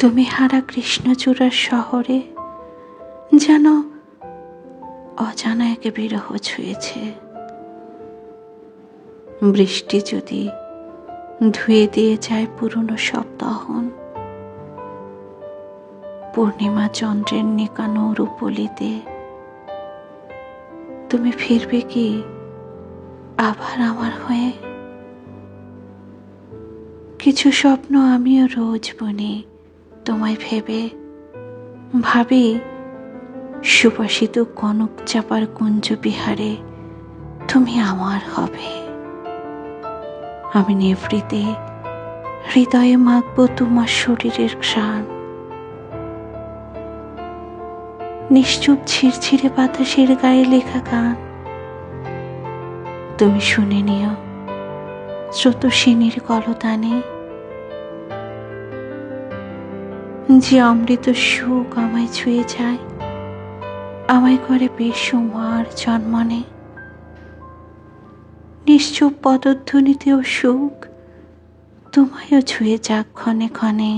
তুমি হারা কৃষ্ণচূড়ার শহরে যেন অজানা এক বিরহ ছুঁয়েছে। বৃষ্টি যদি ধুয়ে দিয়ে যায় পুরনো সব দহন, পূর্ণিমা চন্দ্রের নিকানো রূপলিতে তুমি ফিরবে কি আবার আমার হয়ে? কিছু স্বপ্ন আমিও রোজ বুনি তোমায় ভেবে, ভাবি সুবাসিত কনক চাপার কুঞ্জ বিহারে তুমি আমার হবে। আমি নিভৃতে হৃদয়ে মাখবো তোমার শরীরের ঘ্রাণ। নিশ্চুপ ঝিরঝিরে বাতাসের গায়ে লেখা গান তুমি শুনে নিও স্রোতস্বিনীর কলতানে। যে অমৃত সুখ আমায় ছুঁয়ে যায়, আমায় করে বেসুমার জন্মনে। নিশ্চুপ পদধ্বনিতেও সুখ তোমায়ও ছুঁয়ে যাক ক্ষণে ক্ষণে।